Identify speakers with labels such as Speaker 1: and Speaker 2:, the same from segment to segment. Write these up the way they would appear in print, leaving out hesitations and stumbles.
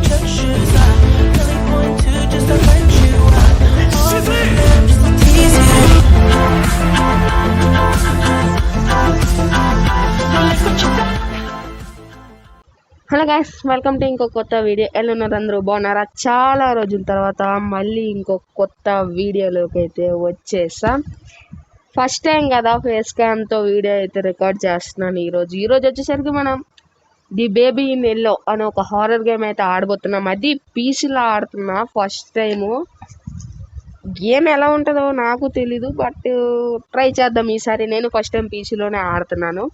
Speaker 1: your shoes. I really want to just to let you out. All my lips to tease you.
Speaker 2: Hello guys, welcome to ఇంకో కొత్త video. ఎలా ఉన్నారు అందరూ? బాగున్నారా? చాలా రోజుల తర్వాత మళ్ళీ ఇంకో కొత్త వీడియోలోకి అయితే వచ్చేసాం. ఫస్ట్ టైం కదా ఫేస్ క్యామ్తో వీడియో అయితే రికార్డ్ చేస్తున్నాను ఈరోజు వచ్చేసరికి మనం ది బేబీ ఇన్ ఎల్లో అనే ఒక హారర్ గేమ్ అయితే ఆడబోతున్నాం. అది పీసీలో ఆడుతున్నా ఫస్ట్ టైము. గేమ్ ఎలా ఉంటుందో నాకు తెలీదు, బట్ ట్రై చేద్దాం ఈసారి. నేను ఫస్ట్ టైం పీసీలోనే ఆడుతున్నాను.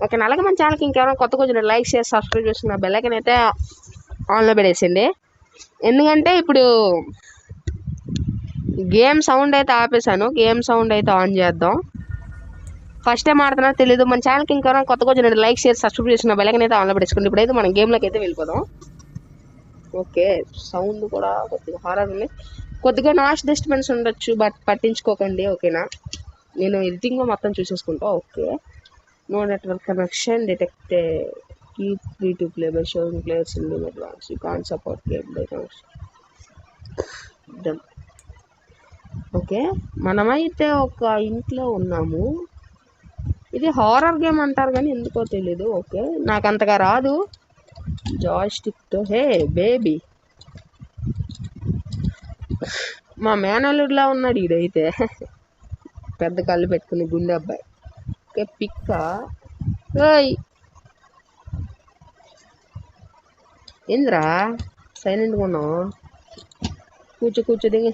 Speaker 2: ఓకే, అలాగే మన ఛానల్కి ఇంకెవరైనా కొత్త కొంచెం లైక్ చేసి సబ్స్క్రైబ్ చేసుకున్న బెల్ ఐకాన్ అయితే ఆన్లో పెట్టేసింది. ఎందుకంటే ఇప్పుడు గేమ్ సౌండ్ అయితే ఆపేసాను, గేమ్ సౌండ్ అయితే ఆన్ చేద్దాం. ఫస్ట్ టైం ఆడుతున్నా తెలీదు. మన ఛానల్కి ఇంకెవరైనా కొత్త కొంచెం లైక్ చేసి సబ్స్క్రైబ్ చేసుకున్న బెల్ ఐకాన్ అయితే ఆన్లో పెట్టేసుకోండి. ఇప్పుడైతే మనం గేమ్లోకి అయితే వెళ్ళిపోదాం. ఓకే, సౌండ్ కూడా కొద్దిగా హారర్ ఉంది, కొద్దిగా నాయిస్ డిస్టర్బెన్స్ ఉండొచ్చు, బట్ పట్టించుకోకండి. ఓకేనా, నేను ఎడిటింగ్లో మొత్తం చూసేసుకుంటా. Okay, no network connection detected. Keep free to play by showing players in the advance. You can't support game by connection. Done. Okay, మనమైతే ఒక ఇంట్లో ఉన్నాము. ఇది హారర్ గేమ్ అంటారు కానీ ఎందుకో తెలీదు. ఓకే, నాకు అంతగా రాదు జాయ్స్టిక్తో. హే బేబీ, మా మేనల్లుడిలా ఉన్నాడు ఈడైతే, పెద్ద కళ్ళు పెట్టుకుని గుండె అబ్బాయి. ఓకే, పిక్క. ఓయ్ ఏంద్రా సైలెంట్గా ఉన్నావు? కూర్చో దిగి.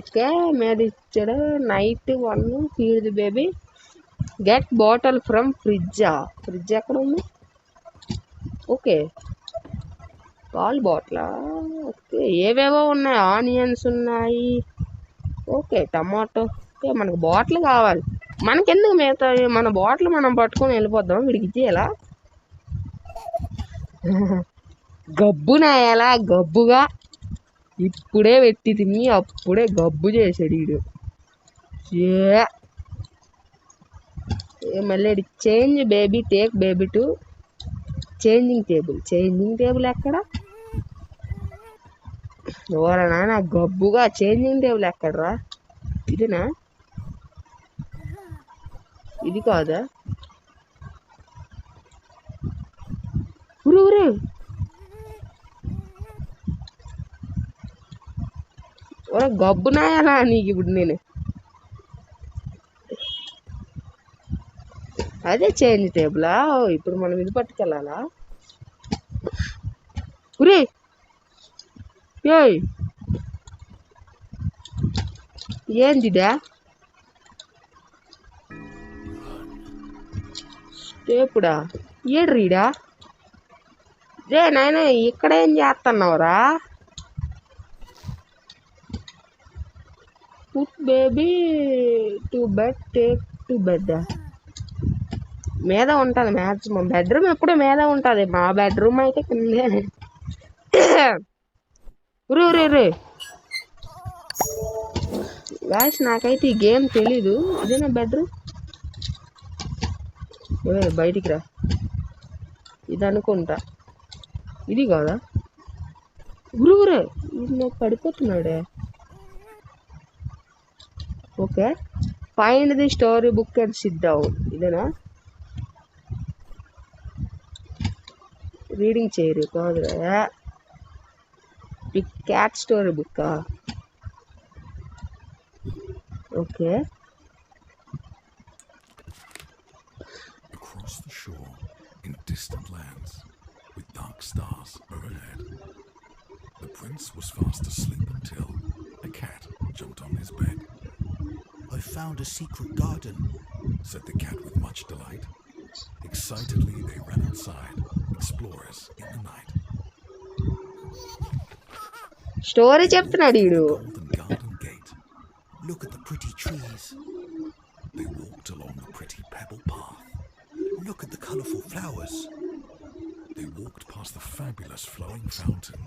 Speaker 2: ఓకే, మీద ఇచ్చాడు night 1 feed the baby. Get bottle from fridge ఎక్కడ ఉంది? Okay, Paul బాటిలా? ఓకే, ఏవేవో ఉన్నాయి, ఆనియన్స్ ఉన్నాయి. Okay, tomato. ఓకే, మనకు బాటిల్ కావాలి. మనకెందుకు మిగతా మన బాటిల్ మనం పట్టుకొని వెళ్ళిపోద్దాం. వీడికి ఇచ్చేయాలా? గబ్బునాయాలా? గబ్బుగా ఇప్పుడే పెట్టి తిని అప్పుడే గబ్బు చేసాడు వీడు. మళ్ళీ change baby, take baby to changing table ఎక్కడ? ఎవరన్నా నా గబ్బుగా చేంజింగ్ టేబుల్ ఎక్కడరా? ఇదేనా? ఇది కాదా? ఊరే గబ్బునాయాలా నీకు ఇప్పుడు? నేను అదే చేంజ్ టేబులా? ఇప్పుడు మనం ఇది పట్టుకెళ్ళాలా? ఊరే ఏయ్, ఏందిడా? స్టేపుడా? ఏడ్రీడా? రే నాయన, ఇక్కడ ఏం చేస్తున్నావురా? Put baby to bed, take to bed. మీద ఉంటుంది మ్యాక్సిమం. బెడ్రూమ్ ఎప్పుడు మీద ఉంటుంది, మా బెడ్రూమ్ అయితే కిందే. రే గాయస్, నాకైతే ఈ గేమ్ తెలీదు. ఇదేనా బెడ్రూమ్? బయటికి రా. ఇది అనుకుంటా, ఇది కాదా? ఊరే ఇది పడిపోతున్నాడే. Okay, find the story book and sit down. ఇదేనా? రీడింగ్ చేయరు కాదురా, క్యాట్ స్టోరీ బుక్కా? Okay,
Speaker 3: across the shore in distant lands with dark stars overhead. The prince was fast asleep until a cat jumped on his bed.
Speaker 4: I found a secret garden,
Speaker 3: said the cat with much delight. Excitedly they ran outside, explorers in the night.
Speaker 2: Story చెప్తున్నాడు వీడు.
Speaker 3: Golden garden gate.
Speaker 4: look at the pretty trees.
Speaker 3: They walked along the pretty pebble path.
Speaker 4: Look at the colorful flowers.
Speaker 3: They walked past the fabulous flowing fountain.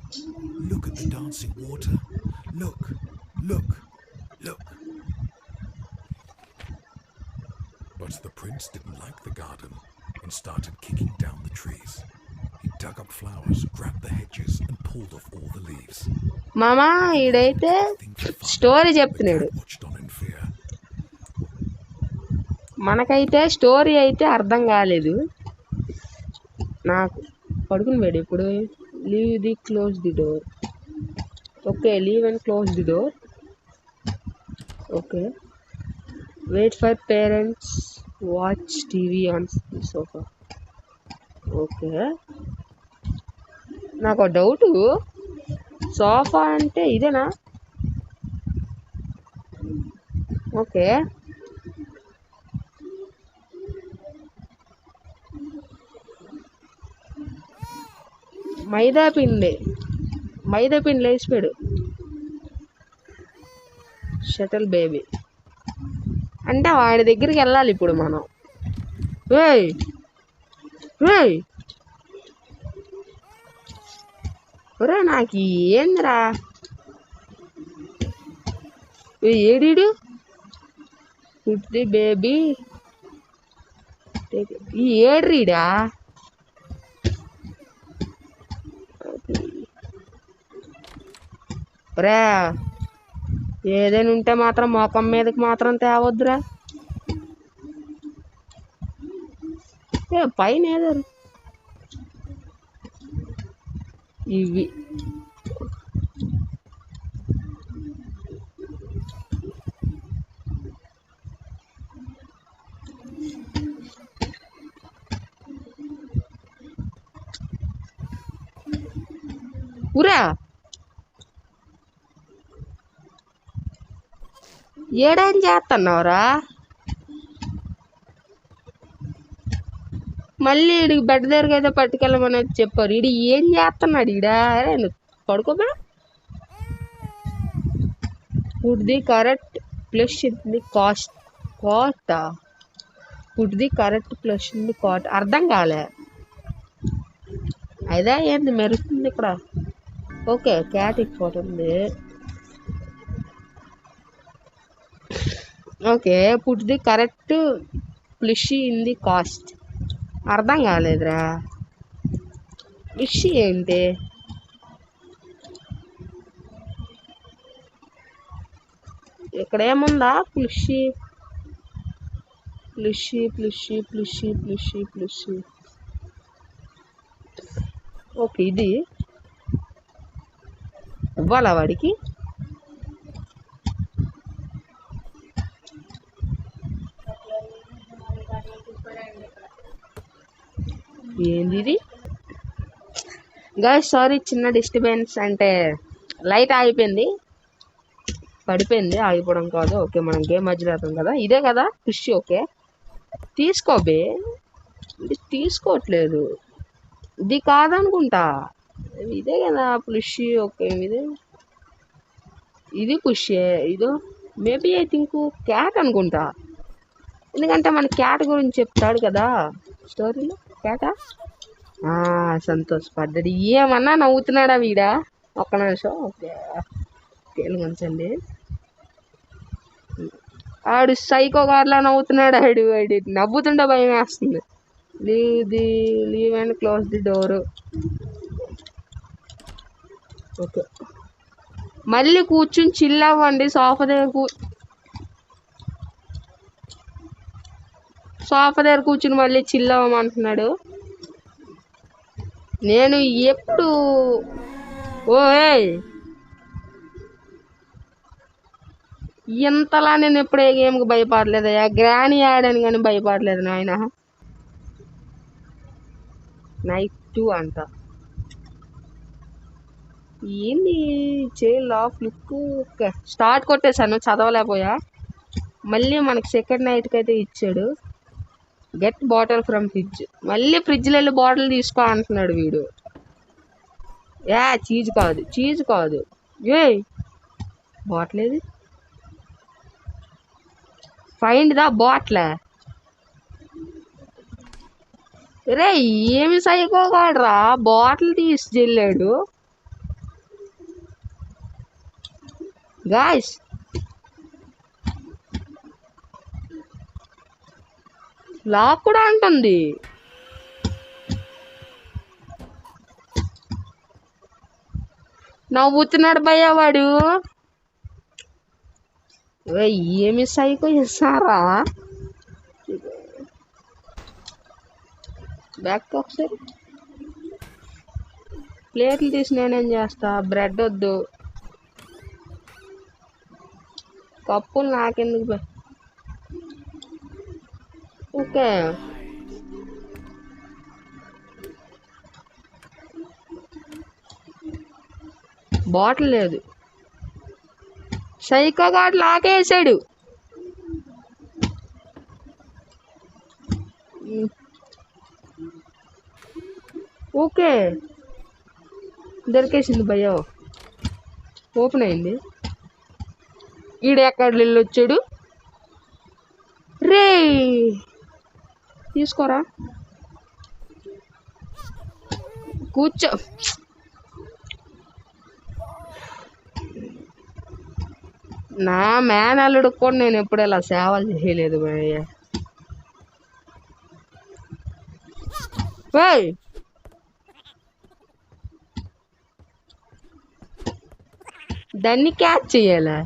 Speaker 4: Look at the dancing water. Look.
Speaker 3: But the prince didn't like the garden and started kicking down the trees. He dug up flowers, grabbed the hedges, and pulled off all the leaves.
Speaker 2: మామా ఈడైతే
Speaker 3: Think for fun.
Speaker 2: Story
Speaker 3: The
Speaker 2: చెప్తున్నాడు.
Speaker 3: cat watched on in fear.
Speaker 2: మనకైతే story అయితే అర్థం కాలేదు. నాకు పడుకుని వేడు ఇప్పుడు. Close the door. Okay, leave and close the door. Okay, wait for parents, watch TV on sofa. Okay, నాకు డౌటు, సోఫా అంటే ఇదేనా? ఓకే, మైదా పిండి లేచిపోయాడు. షటిల్ బేబీ అంటే వాడి దగ్గరికి వెళ్ళాలి ఇప్పుడు మనం. ఏయ్ ఏయ్ ఒరే, నాకు ఏందిరా ఏడీడు పుట్టి బేబీ ఈ ఏడ్రీడా? రా, ఏదైనా ఉంటే మాత్రం మొఖం మీదకి మాత్రం తేవద్దురా. పైన ఏదో ఇవి ఉరా, ఏడేం చేస్తున్నావురా? మళ్ళీ ఈడికి బెడ్ దగ్గరికి అయితే పట్టుకెళ్ళమని చెప్పారు. ఈడు ఏం చేస్తున్నాడు ఈడా? పడుకోబా. Put the correct plus in the కాటా. Put the correct plus in the cat. అర్థం కాలే. అదే ఏంది మెరుస్తుంది ఇక్కడ. ఓకే, క్యాట్ ఇచ్చిపోతుంది. Okay, put the correct plus in the cast. అర్థం కాలేదురా. ప్లస్ ఏంటి? ఇక్కడ ఏముందా? Plus plus plus plus plus plus. Okay, ఇది ఇవ్వాలా వాడికి? ఏంది ఇది? గాయ్స్ సారీ, చిన్న డిస్టర్బెన్స్. అంటే లైట్ ఆగిపోయింది, పడిపోయింది. ఆగిపోవడం కాదు. ఓకే, మనం గేమ్ మధ్యలో అవుతాం కదా. ఇదే కదా ఫిష్. ఓకే, తీసుకోబే. ఇది తీసుకోవట్లేదు. ఇది కాదనుకుంటా. ఇదే కదా పుష్. ఓకే, ఇది పుష్. ఇదో మేబీ ఐ థింక్ క్యాట్ అనుకుంటా. ఎందుకంటే మన క్యాట్ గురించి చెప్తాడు కదా స్టోరీలో. క్యాటా? సంతోషపడ్డాడు. ఏమన్నా నవ్వుతున్నాడా వీడా? ఒక్క నిమిషం. ఓకే, తెలుగుంచండి. ఆడు సైకో గార్లా నవ్వుతున్నాడు. ఆడు నవ్వుతుంటే భయం వేస్తుంది. Leave and close the door. Okay, మళ్ళీ కూర్చుని చిల్ అవ్వండి. సోఫా దగ్గర కూర్చుని మళ్ళీ చిల్ అవ్వమంటున్నాడు. నేను ఎప్పుడు ఇంతలా నేను ఎప్పుడు ఏ గేమ్కి భయపడలేదయ్యా. గ్రానీ ఆడాను కానీ భయపడలేదు నాయన. నైట్ 2 అంట. ఏంది child of look. Okay, start కొట్టేశాను, చదవలేకపోయా. మళ్ళీ మనకి సెకండ్ నైట్కి అయితే ఇచ్చాడు. Get bottle from fridge. మళ్ళీ ఫ్రిడ్జ్లో వెళ్ళి బాటిల్ తీసుకో అంటున్నాడు వీడు. చీజ్ కాదు. బాటిల్ ఏది? Find the bottle. రే, ఏమి సైకోగాడ్రా, బాటిల్ తీసి చెల్లాడు. గాయ్స్, లాక్ కూడా అంటుంది. నవ్వుతున్నాడు భయ్యా వాడు. ఏమి సైకో ఇస్తారా బ్యాక్ ఒకసారి. ప్లేట్లు తీసి నేనేం చేస్తా, బ్రెడ్ వద్దు, కప్పులు నాకెందుకు ఓకే. బాటిల్ లేదు, సైకో గాడు లాగేసాడు. ఓకే దొరికేసింది భయ్య, ఓపెన్ అయింది. ఈడు ఎక్కడ వెళ్ళొచ్చాడు రే, తీసుకోరా కూర్చో. నా మేనల్లుడు కూడా నేను ఎప్పుడు ఇలా సేవలు చేయలేదు భయ్య. దాన్ని క్యాచ్ చేయాలా?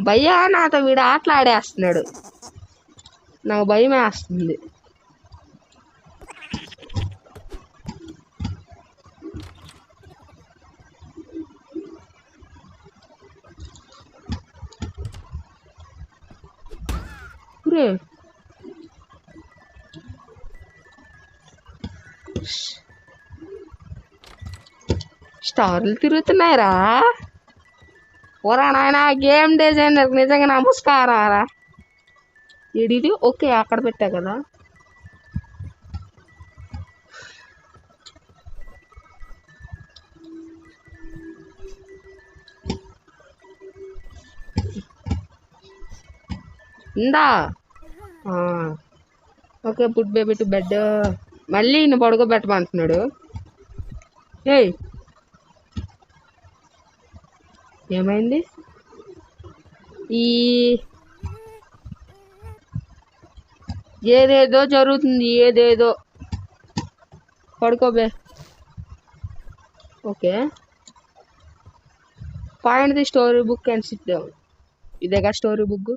Speaker 2: భయ్యా నాతో వీడు ఆటలు ఆడేస్తున్నాడు, నాకు భయం వేస్తుంది. స్టార్లు తిరుగుతున్నాయిరా. ఓరా నాయన గేమ్ డిజైనర్ నిజంగా నమస్కారారా. ఇది ఓకే అక్కడ పెట్టా కదా. ఇందా okay put baby to bed. మళ్ళీ ఈయన పడుకోబెట్టమంటున్నాడు. ఏయ్ ఏమైంది? ఏదేదో జరుగుతుంది, ఏదేదో. పడుకోబే. Okay find the story book and sit down. ఇదేగా స్టోరీ బుక్.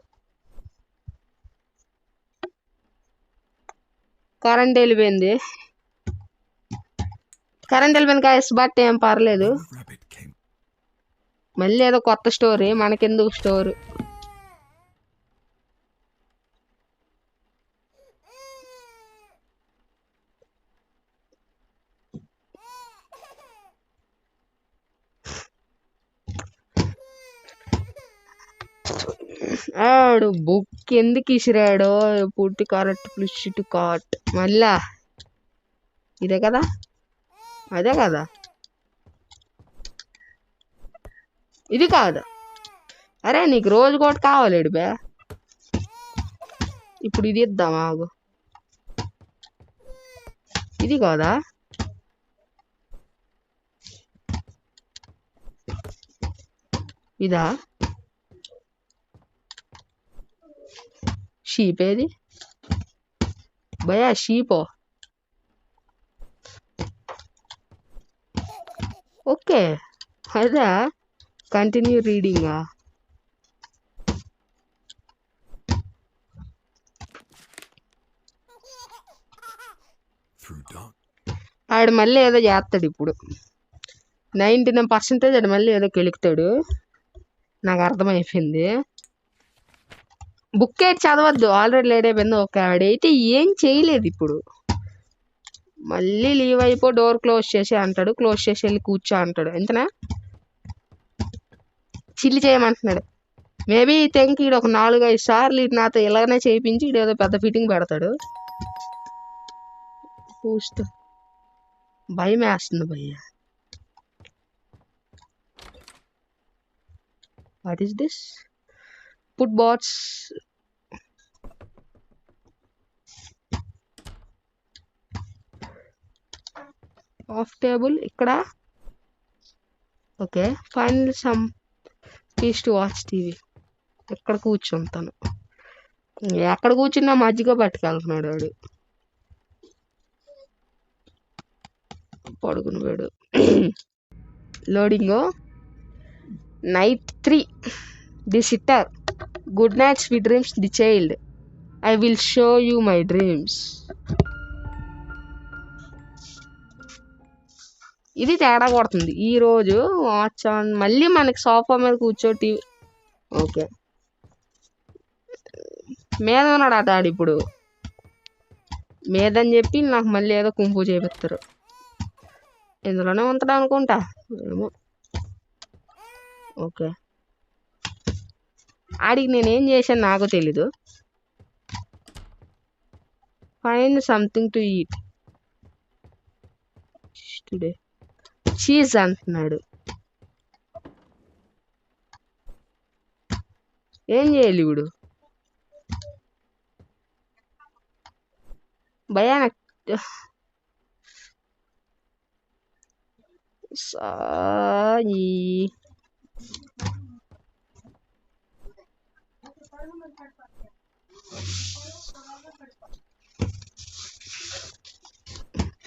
Speaker 2: కరెంట్ వెళ్ళిపోయింది, గాయస్, బట్ ఏం పర్లేదు. మళ్ళీ ఏదో కొత్త స్టోరీ, మనకెందుకు స్టోరీ. ఆడు బుక్ ఎందుకు ఇసిరాడో, పుట్టి కరెక్ట్ ప్లస్ టు కాట్. మళ్ళా ఇదే కదా, అదే కదా, ఇది కాదు. అరే నీకు రోజు కూడా కావాలి బే. ఇప్పుడు ఇది ఇద్దాం ఆగు. ఇది కాదా, ఇదా? షీప్ ఏది భయా? షీపో? ఓకే అదా. కంటిన్యూ రీడింగా? ఆడు మళ్ళీ ఏదో చేస్తాడు ఇప్పుడు. 99% ఆడు మళ్ళీ ఏదో కెలుకుతాడు, నాకు అర్థమైపోయింది. బుక్ అయితే చదవద్దు, ఆల్రెడీ లేట్ అయిపోయింది. ఓకే ఆడైతే ఏం చేయలేదు ఇప్పుడు. మళ్ళీ లీవ్ అయిపో, డోర్ క్లోజ్ చేసి అంటాడు, క్లోజ్ చేసి వెళ్ళి కూర్చో అంటాడు. ఎంతనా చిల్లి చేయమంటున్నాడు. మేబీ థింక్ ఈడు ఒక 4-5 సార్లు ఇటు నాతో ఇలాగనే చేయించి ఈడు ఏదో పెద్ద ఫిట్టింగ్ పెడతాడు. చూస్తూ భయం వేస్తుంది భయ్య. What is this? Put bats. Off table ఇక్కడ. Okay final some peace to watch TV. ఇక్కడ కూర్చుంటాను. ఎక్కడ కూర్చున్నా మజ్జిగ పట్టుకెళ్తున్నాడు వాడు. పడుకుని వాడు. Loading. Night 3. The sitter. Good night sweet dreams the child. I will show you my dreams. ఇది తేడా కొడుతుంది ఈరోజు. Watch on. మళ్ళీ మనకి సోఫా మీద కూర్చోటి. ఓకే, మీద ఉన్నాడు ఆడు ఇప్పుడు. మీదని చెప్పి నాకు మళ్ళీ ఏదో కుంపు చేపిస్తారు. ఇందులోనే ఉంటాడు అనుకుంటా ఏమో. ఓకే, ఆడికి నేనేం చేశాను నాకు తెలీదు. Find something to eat today. Cheese అంటున్నాడు. ఏం చేయాలి ఇప్పుడు? భయానక్ సాయి.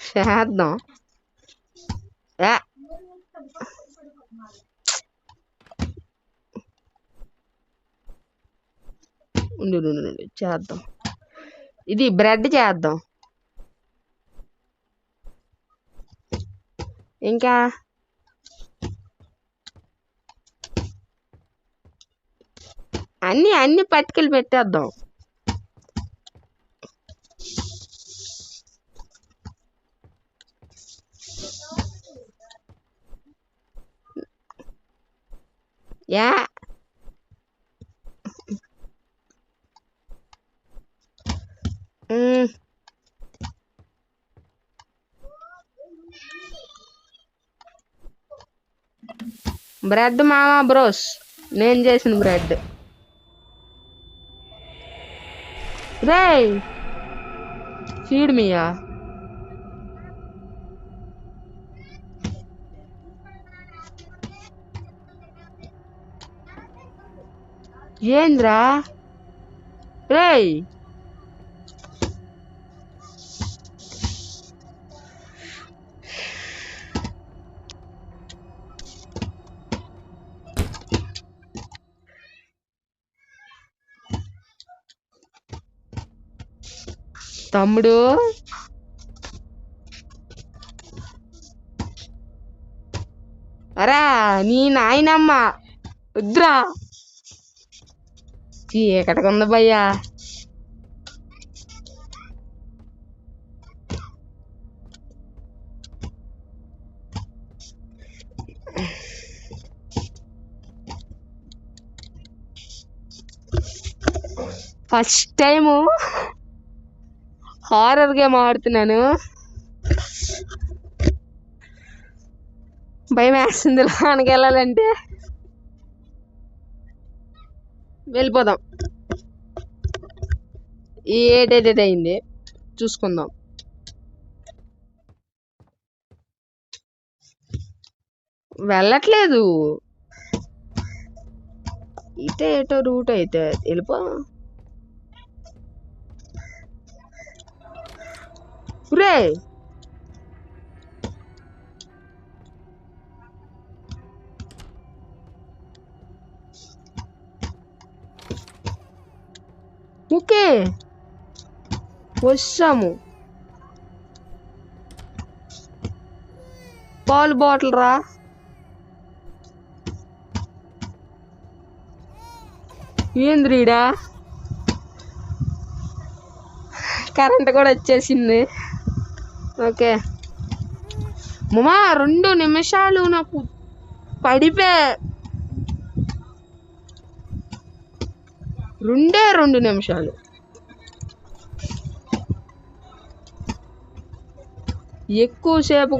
Speaker 2: చేద్దాం. ఉండు చేద్దాం. ఇది బ్రెడ్ చేద్దాం. ఇంకా అన్ని పట్టుకెళ్ళి పెట్టేద్దాం. యా బ్రెడ్ మామా బ్రోస్. నేను చేసిన బ్రెడ్. రే ఫీడ్ మీయా. ఏంద్రా రేయ్? తమ్ముడు అరా నీ నాయనమ్మ వద్దురా. ఎక్కడికుంది భయ్యా? ఫస్ట్ టైము హారర్ గేమ్ ఆడుతున్నాను. భయం వేస్తుంది లోనికి వెళ్ళాలంటే. వెళ్ళిపోదాం. ఏదైతే అయింది చూసుకుందాం. వెళ్ళట్లేదు. ఇటే ఏటో రూట్ అయితే వెళ్ళిపో. రే ఓకే వచ్చాము. పాలు బాటిల్ రా. ఏంద్రీడా కరెంట్ కూడా వచ్చేసింది. ఓకే మామా 2 నిమిషాలు నాకు పడిపే. 2 నిమిషాలు. ఎక్కువసేపు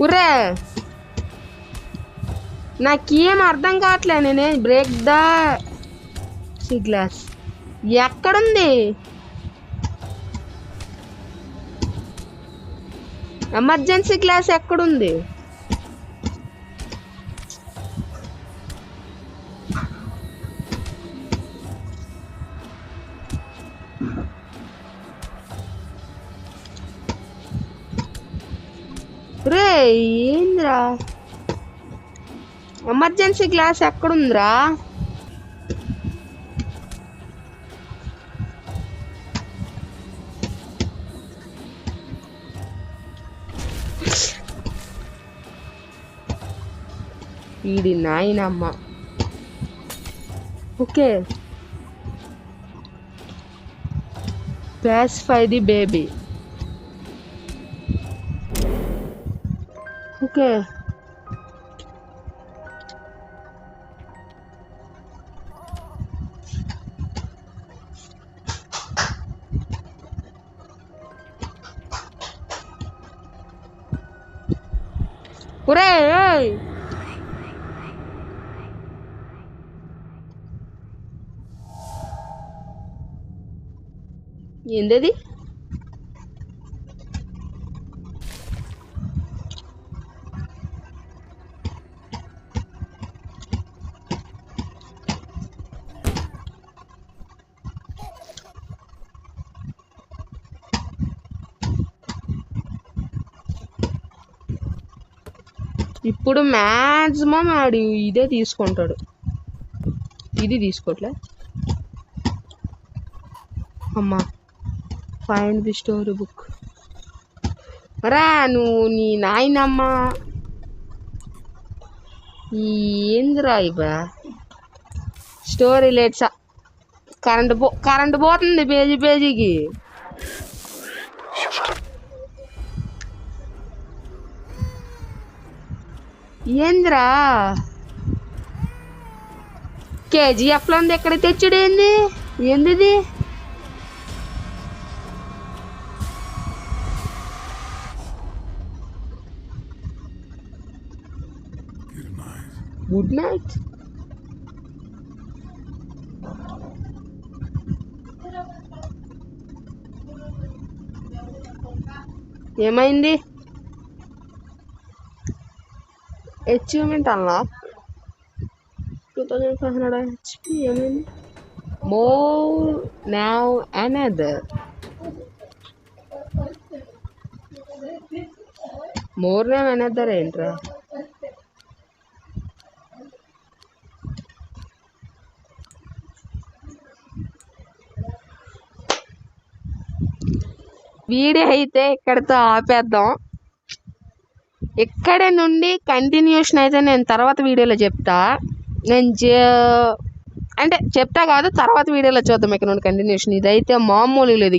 Speaker 2: ఉరే నాకేం అర్థం కావట్లే. నేనే బ్రేక్ ద గ్లాస్ ఎక్కడుంది? ఎమర్జెన్సీ గ్లాస్ ఎక్కడుంది? రే ఏంద్రా ఎమర్జెన్సీ గ్లాస్ ఎక్కడుందిరా? వీడి నాయనమ్మ. Okay, pacify the baby. Okay, ఒరేయ్ ఏందది? ఇప్పుడు మ్యాక్సిమం ఆడు ఇదే తీసుకుంటాడు. ఇది తీసుకోవట్లే. అమ్మా, ఫైండ్ ది స్టోరీ బుక్. రా నువ్వు నీ నాయనమ్మ. ఏందిరా ఇవా స్టోరీ లేట్సా? కరెంట్ పోతుంది పేజీకి. ఏందిరా కేజీఎఫ్లో ఉంది, ఎక్కడ తెచ్చుడు? ఏంది? Good night. ఏమైంది? Achievement unlock 2500 HP. ఏమైంది? More now another. More now another ఏంట్రా? వీడియో అయితే ఇక్కడితో ఆపేద్దాం. ఇక్కడ నుండి కంటిన్యూషన్ అయితే నేను తర్వాత వీడియోలో చెప్తా. అంటే చెప్తా కాదు, తర్వాత వీడియోలో చూద్దాం ఇక్కడ నుండి కంటిన్యూషన్. ఇదైతే మామూలు లేదు.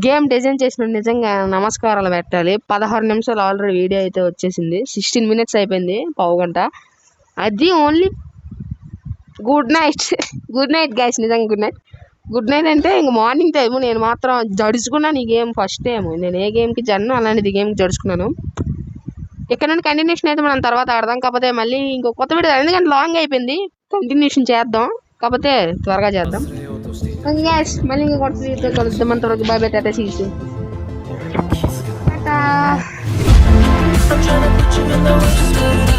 Speaker 2: గేమ్ డిజైన్ చేసిన నిజంగా నమస్కారాలు పెట్టాలి. 16 నిమిషాలు ఆల్రెడీ వీడియో అయితే వచ్చేసింది. 16 minutes అయిపోయింది, పావు గంట. అది only good night. Good night guys, నిజంగా గుడ్ నైట్. గుడ్ నైట్ అంటే ఇంక మార్నింగ్ టైము. నేను మాత్రం జడుచుకున్నాను ఈ గేమ్ ఫస్ట్ టైం. నేను ఏ గేమ్కి జన్ను అలాంటిది గేమ్కి జడుచుకున్నాను. ఇక్కడ నుండి కంటిన్యూషన్ అయితే మనం తర్వాత ఆడదాం. కాకపోతే మళ్ళీ ఇంకో కొత్త వీడియో, ఎందుకంటే లాంగ్ అయిపోయింది. కంటిన్యూషన్ చేద్దాం, కాకపోతే త్వరగా చేద్దాం. ఓకే గైస్, మళ్ళీ ఇంకో కొత్త వీడియోతో కలుద్దాం. అంతవరకు bye bye, tata, see you.
Speaker 1: I'm trying to put you in the worst mood.